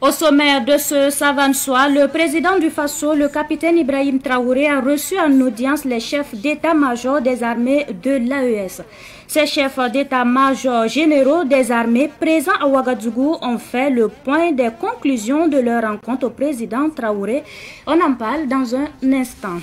Au sommaire de ce savant soir, le président du Faso, le capitaine Ibrahim Traoré, a reçu en audience les chefs d'état-major des armées de l'AES. Ces chefs d'état-major généraux des armées présents à Ouagadougou ont fait le point des conclusions de leur rencontre au président Traoré. On en parle dans un instant.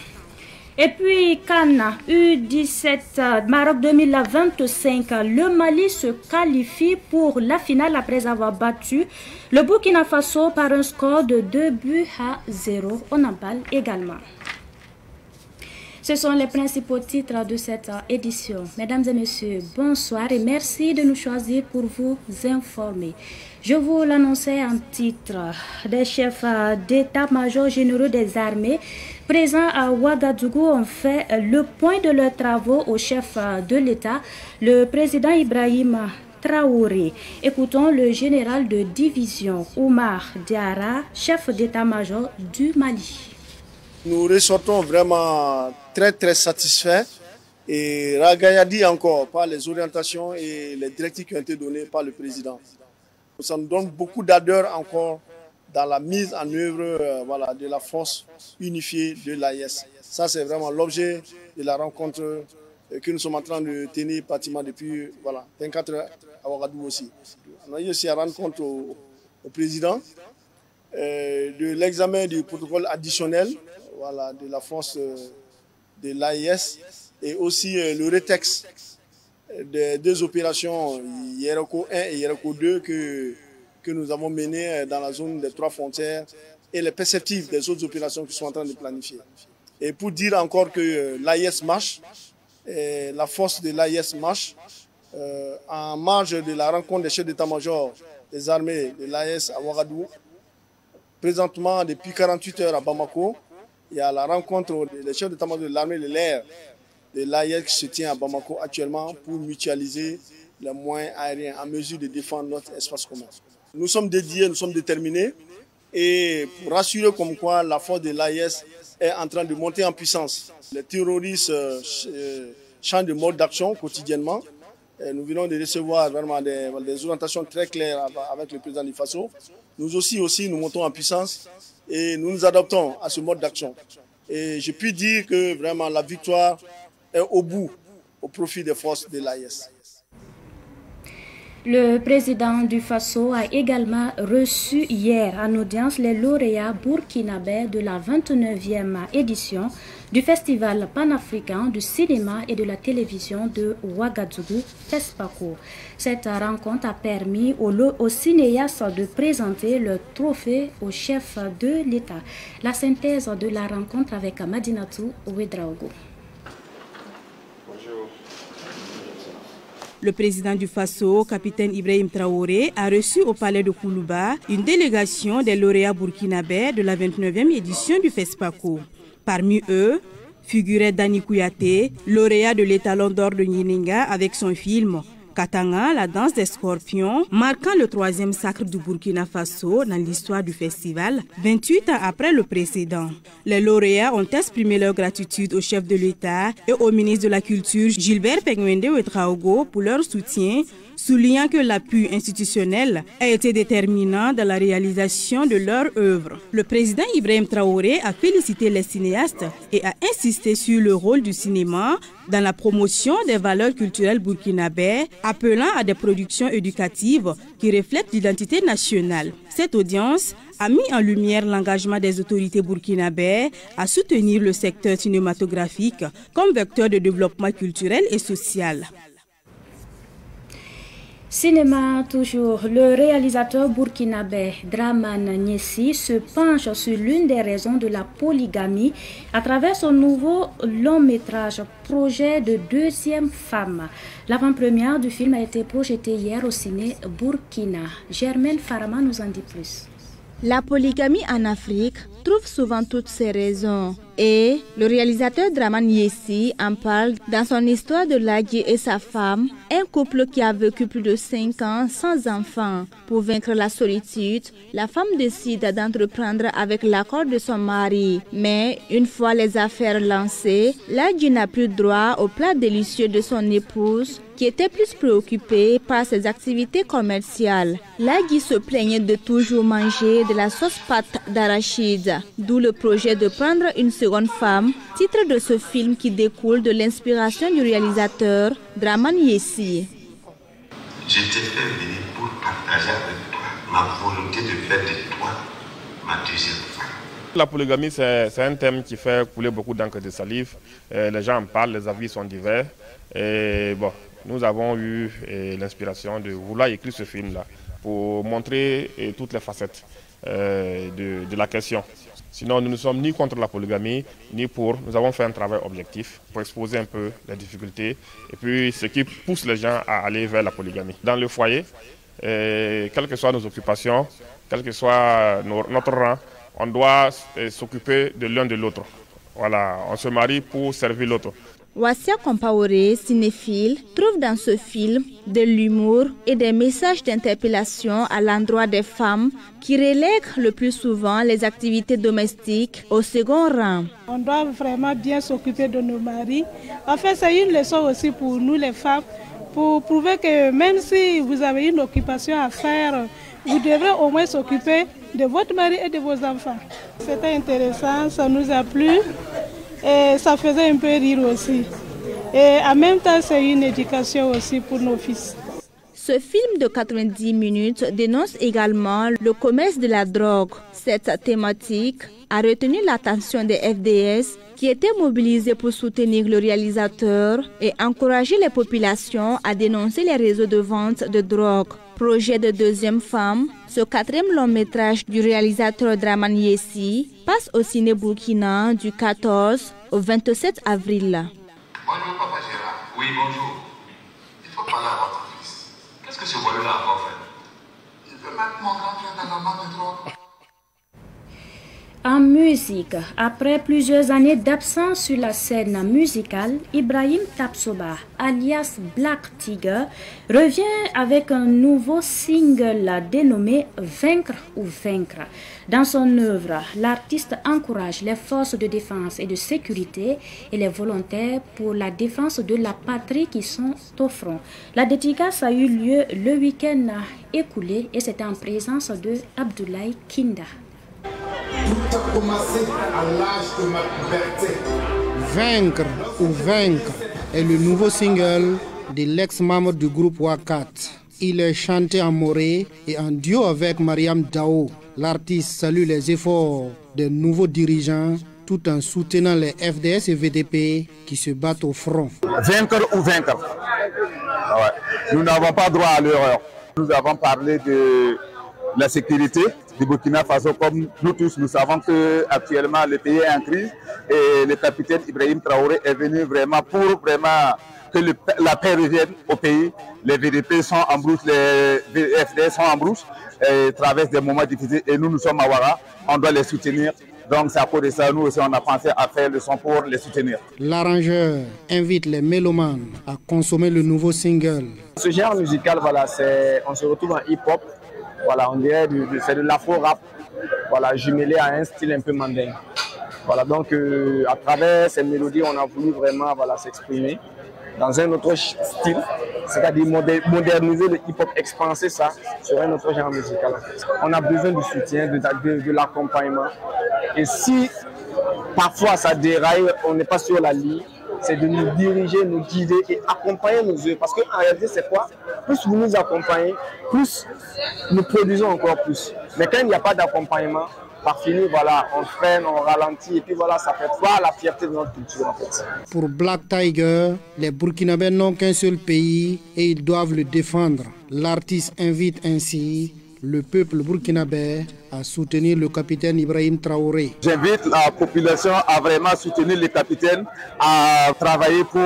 Et puis, Cannes U17 Maroc 2025, le Mali se qualifie pour la finale après avoir battu le Burkina Faso par un score de 2-0. On en parle également. Ce sont les principaux titres de cette édition. Mesdames et messieurs, bonsoir et merci de nous choisir pour vous informer. Je vous l'annonçais en titre. Des chefs d'état-major généraux des armées présents à Ouagadougou ont fait le point de leurs travaux au chef de l'État, le président Ibrahim Traoré. Écoutons le général de division Oumar Diarra, chef d'état-major du Mali. Nous ressortons vraiment très satisfaits et ragaillardis encore par les orientations et les directives qui ont été données par le président. Ça nous donne beaucoup d'ardeur encore dans la mise en œuvre de la force unifiée de l'AES. Ça, c'est vraiment l'objet de la rencontre que nous sommes en train de tenir pratiquement depuis 24 heures à Ouagadougou aussi. On a eu aussi à rendre compte au président de l'examen du protocole additionnel de la force de l'AES et aussi le rétexte des deux opérations Yeroko 1 et Yeroko 2 que nous avons menées dans la zone des 3 frontières et les perspectives des autres opérations qui sont en train de planifier. Et pour dire encore que l'AES marche, la force de l'AES marche, en marge de la rencontre des chefs d'état-major des armées de l'AES à Ouagadougou, présentement depuis 48 heures à Bamako, il y a la rencontre des chefs d'état-major de l'armée de l'air de l'AES qui se tient à Bamako actuellement pour mutualiser les moyens aériens en mesure de défendre notre espace commun. Nous sommes dédiés, nous sommes déterminés et pour rassurer comme quoi la force de l'AES est en train de monter en puissance. Les terroristes changent de mode d'action quotidiennement. Et nous venons de recevoir vraiment des orientations très claires avec le président du Faso. Nous aussi nous montons en puissance et nous nous adaptons à ce mode d'action. Et je puis dire que vraiment la victoire est au bout, au profit des forces de l'AES. Le président du Faso a également reçu hier en audience les lauréats burkinabés de la 29e édition du Festival panafricain du cinéma et de la télévision de Ouagadougou, FESPACO. Cette rencontre a permis aux cinéastes de présenter le trophée au chef de l'État. La synthèse de la rencontre avec Madinatou Ouedraogo. Le président du Faso, capitaine Ibrahim Traoré, a reçu au palais de Koulouba une délégation des lauréats burkinabés de la 29e édition du FESPACO. Parmi eux, figurait Dani Kouyaté, lauréat de l'étalon d'or de Nyininga avec son film Katanga, la danse des scorpions, marquant le 3e sacre du Burkina Faso dans l'histoire du festival, 28 ans après le précédent. Les lauréats ont exprimé leur gratitude au chef de l'État et au ministre de la Culture Gilbert Pengwende Ouedraogo pour leur soutien, soulignant que l'appui institutionnel a été déterminant dans la réalisation de leur œuvre. Le président Ibrahim Traoré a félicité les cinéastes et a insisté sur le rôle du cinéma dans la promotion des valeurs culturelles burkinabées, appelant à des productions éducatives qui reflètent l'identité nationale. Cette audience a mis en lumière l'engagement des autorités burkinabées à soutenir le secteur cinématographique comme vecteur de développement culturel et social. Cinéma toujours, le réalisateur burkinabé Dramane Niessi se penche sur l'une des raisons de la polygamie à travers son nouveau long-métrage Projet de deuxième femme. L'avant-première du film a été projetée hier au ciné Burkina. Germaine Farama nous en dit plus. La polygamie en Afrique retrouve souvent toutes ces raisons. Et le réalisateur Draman Yessi en parle dans son histoire de Lagui et sa femme, un couple qui a vécu plus de 5 ans sans enfant. Pour vaincre la solitude, la femme décide d'entreprendre avec l'accord de son mari. Mais une fois les affaires lancées, Lagui n'a plus droit au plat délicieux de son épouse, qui était plus préoccupée par ses activités commerciales. Lagui se plaignait de toujours manger de la sauce pâte d'arachide, d'où le projet de prendre une seconde femme, titre de ce film qui découle de l'inspiration du réalisateur Draman Yessi. Je t'ai fait venir pour partager avec toi ma volonté de faire de toi ma deuxième femme. La polygamie, c'est un thème qui fait couler beaucoup d'encre de salive. Les gens en parlent, les avis sont divers. Et bon, nous avons eu l'inspiration de vouloir écrire ce film-là pour montrer toutes les facettes de la question. Sinon, nous ne sommes ni contre la polygamie, ni pour. Nous avons fait un travail objectif pour exposer un peu les difficultés et puis ce qui pousse les gens à aller vers la polygamie. Dans le foyer, quelles que soient nos occupations, quel que soit notre rang, on doit s'occuper de l'un de l'autre. Voilà, on se marie pour servir l'autre. Wassia Compaoré, cinéphile, trouve dans ce film de l'humour et des messages d'interpellation à l'endroit des femmes qui relèguent le plus souvent les activités domestiques au second rang. On doit vraiment bien s'occuper de nos maris. En fait, c'est une leçon aussi pour nous les femmes, pour prouver que même si vous avez une occupation à faire, vous devrez au moins s'occuper de votre mari et de vos enfants. C'était intéressant, ça nous a plu. Et ça faisait un peu rire aussi. Et en même temps, c'est une éducation aussi pour nos fils. Ce film de 90 minutes dénonce également le commerce de la drogue. Cette thématique a retenu l'attention des FDS qui étaient mobilisés pour soutenir le réalisateur et encourager les populations à dénoncer les réseaux de vente de drogue. Projet de deuxième femme, ce 4e long métrage du réalisateur Draman Yessi passe au ciné Burkina du 14 au 27 avril. Bonjour Papa Gérard. Oui, bonjour. Il faut parler à votre fils. Qu'est-ce que ce voyou-là a encore fait? Il veut mettre mon grand frère dans la main de drogue. En musique, après plusieurs années d'absence sur la scène musicale, Ibrahim Tapsoba, alias Black Tiger, revient avec un nouveau single dénommé Vaincre ou Vaincre. Dans son œuvre, l'artiste encourage les forces de défense et de sécurité et les volontaires pour la défense de la patrie qui sont au front. La dédicace a eu lieu le week-end écoulé et c'était en présence de Abdoulaye Kinda. Tout a commencé à l'âge de ma puberté. Vaincre ou Vaincre est le nouveau single de l'ex-membre du groupe Wakat. Il est chanté en moré et en duo avec Mariam Dao. L'artiste salue les efforts des nouveaux dirigeants tout en soutenant les FDS et VDP qui se battent au front. Vaincre ou vaincre. Nous n'avons pas droit à l'erreur. Nous avons parlé de la sécurité du Burkina Faso, comme nous tous, nous savons qu'actuellement le pays est en crise et le capitaine Ibrahim Traoré est venu vraiment pour que la paix revienne au pays. Les VDP sont en brousse, les FDS sont en brousse et traversent des moments difficiles et nous sommes à Ouara, on doit les soutenir. Donc c'est à cause de ça, nous aussi on a pensé à faire le son pour les soutenir. L'arrangeur invite les mélomanes à consommer le nouveau single. Ce genre musical, voilà, on se retrouve en hip-hop. Voilà, on dirait c'est de l'afro-rap, voilà, jumelé à un style un peu mandingue. Voilà, donc à travers ces mélodies, on a voulu vraiment s'exprimer dans un autre style, c'est-à-dire moderniser le hip-hop, expanser ça sur un autre genre musical. On a besoin du soutien, de l'accompagnement. Et si parfois ça déraille, on n'est pas sur la ligne, c'est de nous diriger, nous guider et accompagner nos œuvres. Parce qu'en réalité, c'est quoi? Plus vous nous accompagnez, plus nous produisons encore plus. Mais quand il n'y a pas d'accompagnement, par fini, on freine, on ralentit et puis ça fait voir la fierté de notre culture en fait. Pour Black Tiger, les Burkinabés n'ont qu'un seul pays et ils doivent le défendre. L'artiste invite ainsi le peuple burkinabé à soutenir le capitaine Ibrahim Traoré. J'invite la population à vraiment soutenir le capitaine, à travailler pour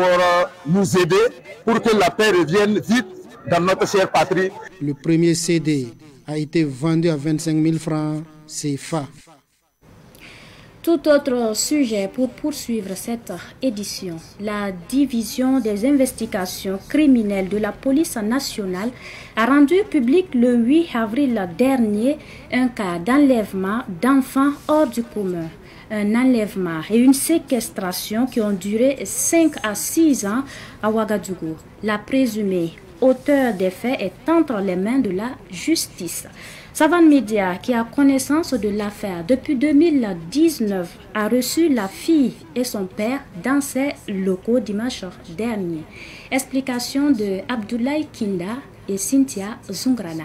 nous aider, pour que la paix revienne vite dans notre chère patrie. Le premier CD a été vendu à 25 000 francs CFA. Tout autre sujet pour poursuivre cette édition. La division des investigations criminelles de la police nationale a rendu public le 8 avril dernier un cas d'enlèvement d'enfants hors du commun. Un enlèvement et une séquestration qui ont duré 5 à 6 ans à Ouagadougou. La présumée auteur des faits est entre les mains de la justice. Savane Média, qui a connaissance de l'affaire depuis 2019, a reçu la fille et son père dans ses locaux dimanche dernier. Explication de Abdoulaye Kinda et Cynthia Zungrana.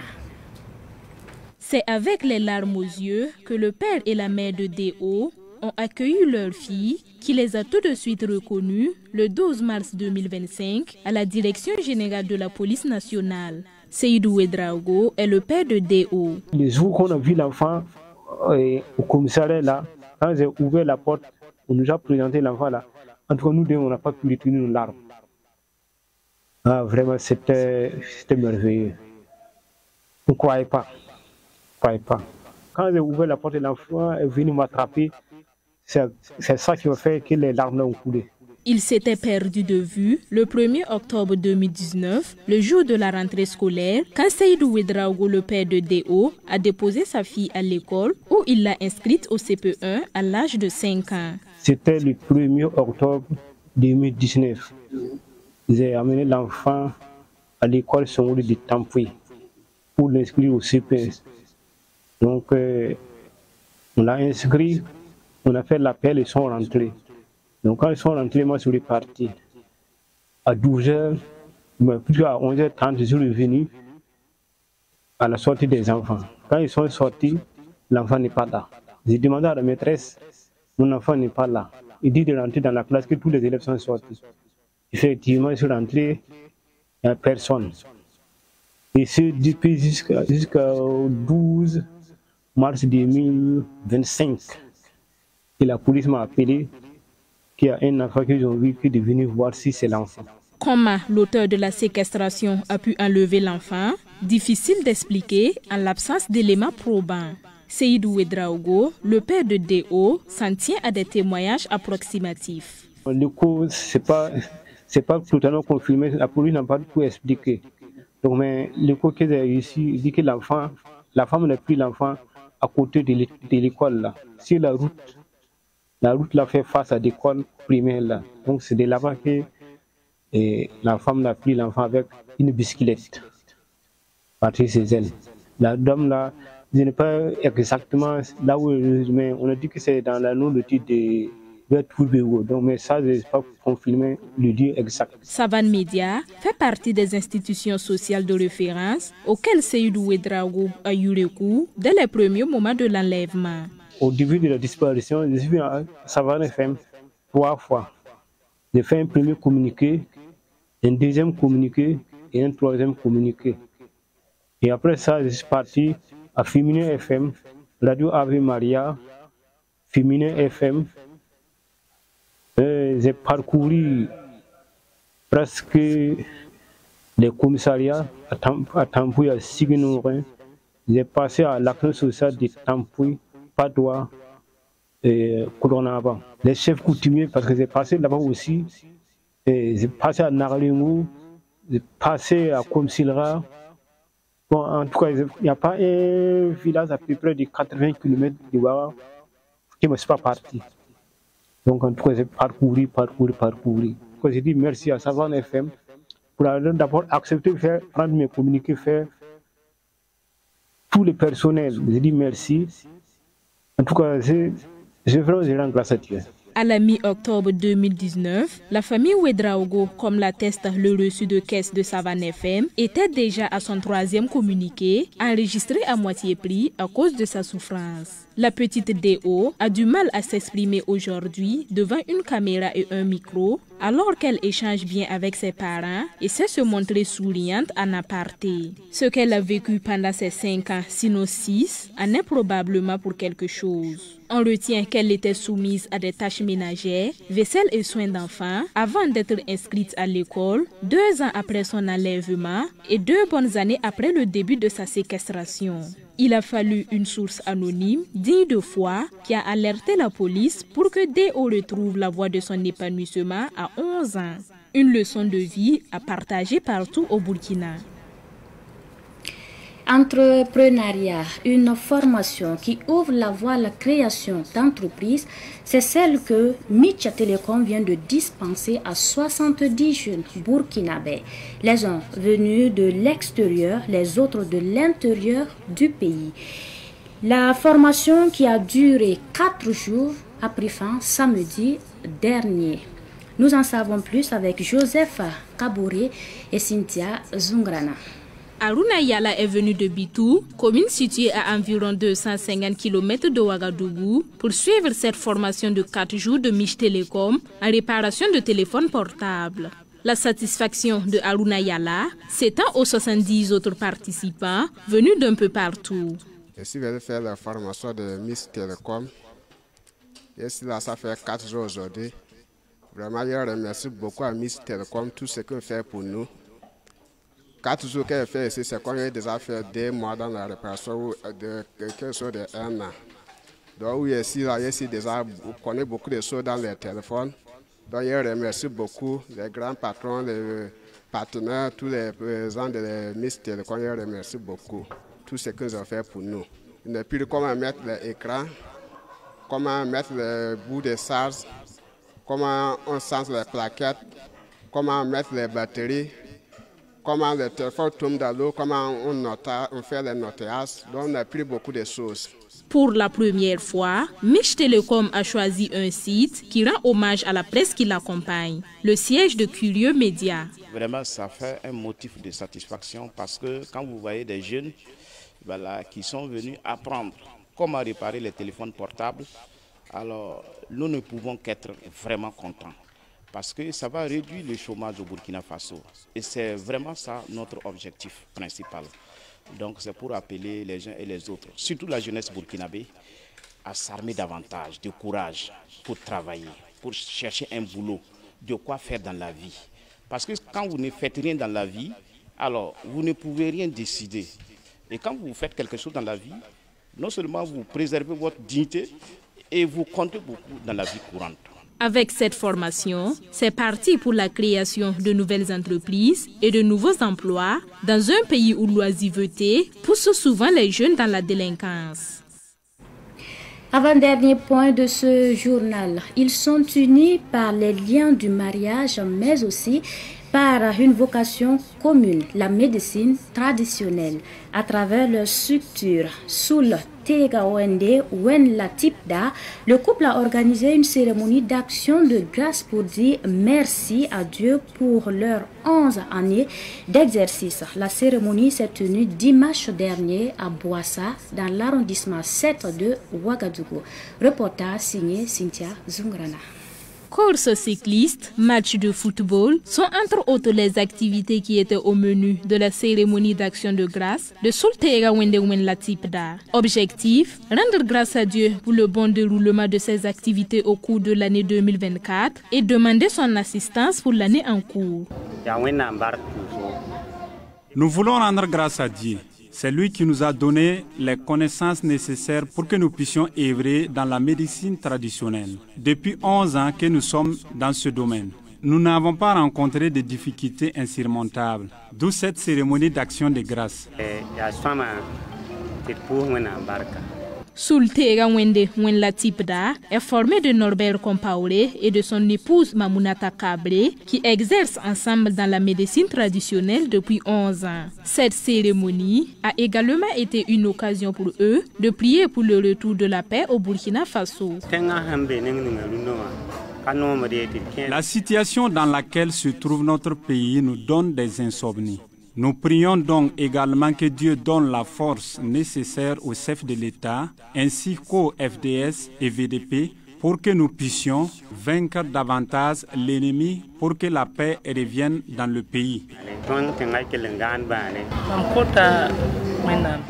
C'est avec les larmes aux yeux que le père et la mère de D.O. ont accueilli leur fille, qui les a tout de suite reconnus le 12 mars 2025 à la Direction générale de la police nationale. Seydou Ouedraogo est le père de D.O. Le jour qu'on a vu l'enfant au commissariat là, quand j'ai ouvert la porte, on nous a présenté l'enfant là. En tout cas, nous deux, on n'a pas pu retenir nos larmes. Ah, vraiment, c'était merveilleux. On ne croyait pas. Quand j'ai ouvert la porte, l'enfant est venu m'attraper. C'est ça qui a fait que les larmes ont coulé. Il s'était perdu de vue le 1er octobre 2019, le jour de la rentrée scolaire, quand Seydou Ouedraogo, le père de D.O., a déposé sa fille à l'école où il l'a inscrite au CP1 à l'âge de 5 ans. C'était le 1er octobre 2019. J'ai amené l'enfant à l'école secondaire de Tampoui pour l'inscrire au CP1. Donc, on l'a inscrit, on a fait l'appel et ils sont rentrés. Donc quand ils sont rentrés, moi je suis parti. À 12h, plus à 11h30, je suis revenu à la sortie des enfants. Quand ils sont sortis, l'enfant n'est pas là. J'ai demandé à la maîtresse, mon enfant n'est pas là. Il dit de rentrer dans la classe, que tous les élèves sont sortis. Effectivement, je suis rentré, il n'y a personne. Et c'est depuis jusqu'au 12 mars 2025 que la police m'a appelé qu'il y a un enfant qu'ils ont vu qui est venu voir si c'est l'enfant. Comment l'auteur de la séquestration a pu enlever l'enfant? Difficile d'expliquer en l'absence d'éléments probants. Seydou Ouedraogo, le père de D.O., s'en tient à des témoignages approximatifs. Le coup, c'est pas totalement confirmé, la police n'a pas tout expliqué. Donc, mais le coup que j'ai réussi, il dit que la femme n'a pris l'enfant à côté de l'école là. Sur la route l'a fait face à l'école primaire là. Donc c'est de là-bas que la femme l'a pris l'enfant avec une bicyclette. Partie chez elle. La dame là, je ne sais pas exactement là où mais on a dit que c'est dans la nourriture de Bertoubéo. Donc mais ça, je n'ai pas confirmé le lieu exact. Savane Média fait partie des institutions sociales de référence auxquelles Seydou Ouedraogo a eu recours dès les premiers moments de l'enlèvement. Au début de la disparition, je suis venu à Savane FM 3 fois. J'ai fait un premier communiqué, un deuxième communiqué et un troisième communiqué. Et après ça, je suis parti à Féminin FM, Radio Ave Maria, Féminin FM. J'ai parcouru presque les commissariats à Tampoui, à Siguinourin. J'ai passé à l'action sociale de Tampoui, Padoua et Kouronaba. Les chefs coutumiers, parce que j'ai passé là-bas aussi. J'ai passé à Narlingou, j'ai passé à Komsilra. Bon, en tout cas, il n'y a pas un village à peu près de 80 km de Ouaga qui ne me suis pas parti. Donc en tout cas, j'ai parcouru. J'ai dit merci à Savane FM pour d'abord accepter de faire, prendre mes communiqués, faire tout le personnel. J'ai dit merci. En tout cas, je rends grâce à Dieu. À la mi-octobre 2019, la famille Ouedraogo, comme l'atteste le reçu de caisse de Savane FM, était déjà à son 3e communiqué, enregistré à moitié prix à cause de sa souffrance. La petite D.O. a du mal à s'exprimer aujourd'hui devant une caméra et un micro, alors qu'elle échange bien avec ses parents et sait se montrer souriante en aparté. Ce qu'elle a vécu pendant ces 5 ans, sinon 6, en est probablement pour quelque chose. On retient qu'elle était soumise à des tâches ménagères, vaisselle et soins d'enfants, avant d'être inscrite à l'école, 2 ans après son enlèvement et 2 bonnes années après le début de sa séquestration. Il a fallu une source anonyme, digne de foi, qui a alerté la police pour que Déo retrouve la voie de son épanouissement à 11 ans. Une leçon de vie à partager partout au Burkina. Entrepreneuriat, une formation qui ouvre la voie à la création d'entreprises, c'est celle que Mitcha Telecom vient de dispenser à 70 jeunes burkinabés. Les uns venus de l'extérieur, les autres de l'intérieur du pays. La formation qui a duré 4 jours a pris fin samedi dernier. Nous en savons plus avec Joseph Kabouré et Cynthia Zungrana. Aruna Yala est venu de Bitou, commune située à environ 250 km de Ouagadougou, pour suivre cette formation de 4 jours de Mitcha Telecom en réparation de téléphones portables. La satisfaction de Aruna Yala s'étend aux 70 autres participants venus d'un peu partout. Je suis venu faire la formation de Mitcha Telecom. Et là, ça fait 4 jours aujourd'hui. Vraiment, je remercie beaucoup à Mitcha Telecom, tout ce qu'elle fait pour nous. 4 jours qu'elle fait ici, c'est qu'on a déjà fait 2 mois dans la réparation de quelque chose de 1 an. Donc oui, ici, déjà, on connaît beaucoup de choses dans les téléphones. Donc je remercie beaucoup les grands patrons, les partenaires, tous les présents de Mitcha Telecom, je remercie beaucoup tout ce qu'ils ont fait pour nous. Et puis comment mettre l'écran, comment mettre le bout de charge, comment on change les plaquettes, comment mettre les batteries, comment le téléphone tombe dans l'eau, comment on fait les notages. Donc on a appris beaucoup de choses. Pour la première fois, Mitcha Telecom a choisi un site qui rend hommage à la presse qui l'accompagne, le siège de Curieux Média. Vraiment, ça fait un motif de satisfaction parce que quand vous voyez des jeunes qui sont venus apprendre comment réparer les téléphones portables, alors nous ne pouvons qu'être vraiment contents. Parce que ça va réduire le chômage au Burkina Faso. Et c'est vraiment ça notre objectif principal. Donc c'est pour appeler les uns et les autres, surtout la jeunesse burkinabé, à s'armer davantage de courage pour travailler, pour chercher un boulot, de quoi faire dans la vie. Parce que quand vous ne faites rien dans la vie, alors vous ne pouvez rien décider. Et quand vous faites quelque chose dans la vie, non seulement vous préservez votre dignité, et vous comptez beaucoup dans la vie courante. Avec cette formation, c'est parti pour la création de nouvelles entreprises et de nouveaux emplois dans un pays où l'oisiveté pousse souvent les jeunes dans la délinquance. Avant-dernier point de ce journal, ils sont unis par les liens du mariage, mais aussi par une vocation commune, la médecine traditionnelle. À travers leur structure, Soul Tega Wende Wen Latipda, le couple a organisé une cérémonie d'action de grâce pour dire merci à Dieu pour leurs 11 années d'exercice. La cérémonie s'est tenue dimanche dernier à Boassa, dans l'arrondissement 7 de Ouagadougou. Reportage signé Cynthia Zungrana. Courses cyclistes, matchs de football sont entre autres les activités qui étaient au menu de la cérémonie d'action de grâce de Soultega Wende Wen Latipda. Objectif, rendre grâce à Dieu pour le bon déroulement de ces activités au cours de l'année 2024 et demander son assistance pour l'année en cours. Nous voulons rendre grâce à Dieu. C'est lui qui nous a donné les connaissances nécessaires pour que nous puissions œuvrer dans la médecine traditionnelle. Depuis 11 ans que nous sommes dans ce domaine, nous n'avons pas rencontré de difficultés insurmontables, d'où cette cérémonie d'action de grâce. Soultega Wende Wen Latipda est formé de Norbert Compaoré et de son épouse Mamounata Kabré qui exercent ensemble dans la médecine traditionnelle depuis 11 ans. Cette cérémonie a également été une occasion pour eux de prier pour le retour de la paix au Burkina Faso. La situation dans laquelle se trouve notre pays nous donne des insomnies. Nous prions donc également que Dieu donne la force nécessaire au chef de l'État ainsi qu'au FDS et VDP pour que nous puissions vaincre davantage l'ennemi pour que la paix revienne dans le pays.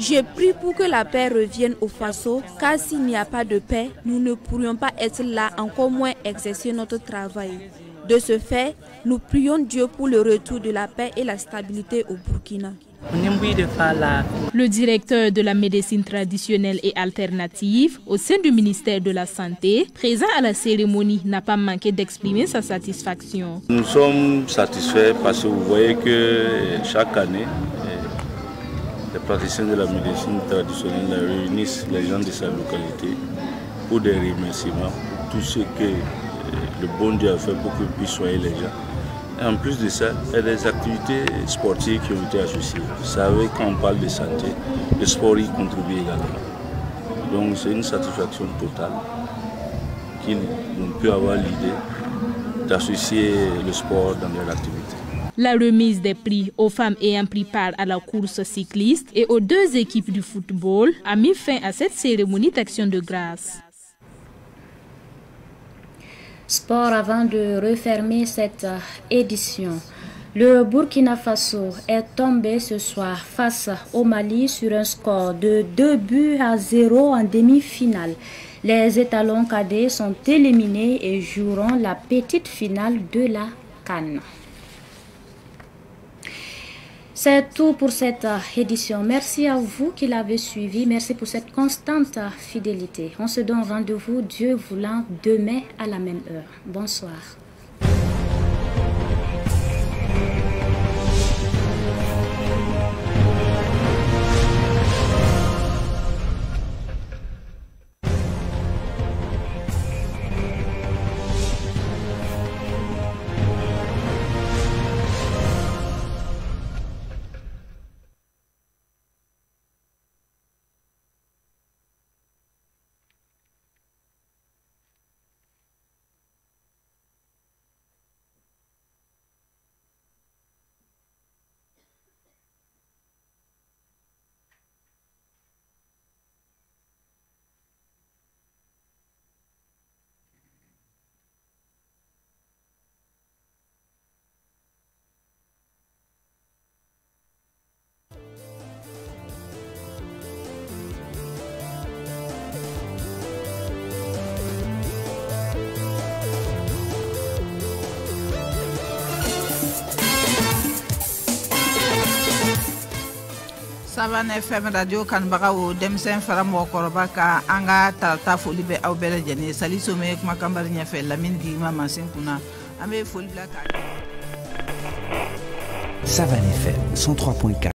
Je prie pour que la paix revienne au Faso, car s'il n'y a pas de paix, nous ne pourrions pas être là, encore moins exercer notre travail. De ce fait, nous prions Dieu pour le retour de la paix et la stabilité au Burkina. Le directeur de la médecine traditionnelle et alternative au sein du ministère de la Santé, présent à la cérémonie, n'a pas manqué d'exprimer sa satisfaction. Nous sommes satisfaits parce que vous voyez que chaque année, les praticiens de la médecine traditionnelle réunissent les gens de sa localité pour des remerciements pour tout ce que le bon Dieu a fait pour qu'ils puissent soigner les gens. Et en plus de ça, il y a des activités sportives qui ont été associées. Vous savez, quand on parle de santé, le sport y contribue également. Donc c'est une satisfaction totale qu'ils ont pu avoir l'idée d'associer le sport dans leur activité. La remise des prix aux femmes ayant pris part à la course cycliste et aux 2 équipes du football a mis fin à cette cérémonie d'action de grâce. Sport avant de refermer cette édition. Le Burkina Faso est tombé ce soir face au Mali sur un score de 2-0 en demi-finale. Les étalons cadets sont éliminés et joueront la petite finale de la CAN. C'est tout pour cette édition. Merci à vous qui l'avez suivi. Merci pour cette constante fidélité. On se donne rendez-vous, Dieu voulant, demain à la même heure. Bonsoir. Savan FM radio kanbagawo demsen faramo koroba ka anga tarta foli be aw bele jene sali some kuma kambar nya fe lamin di mama sen kuna ambe foli la ka Savan FM 103.4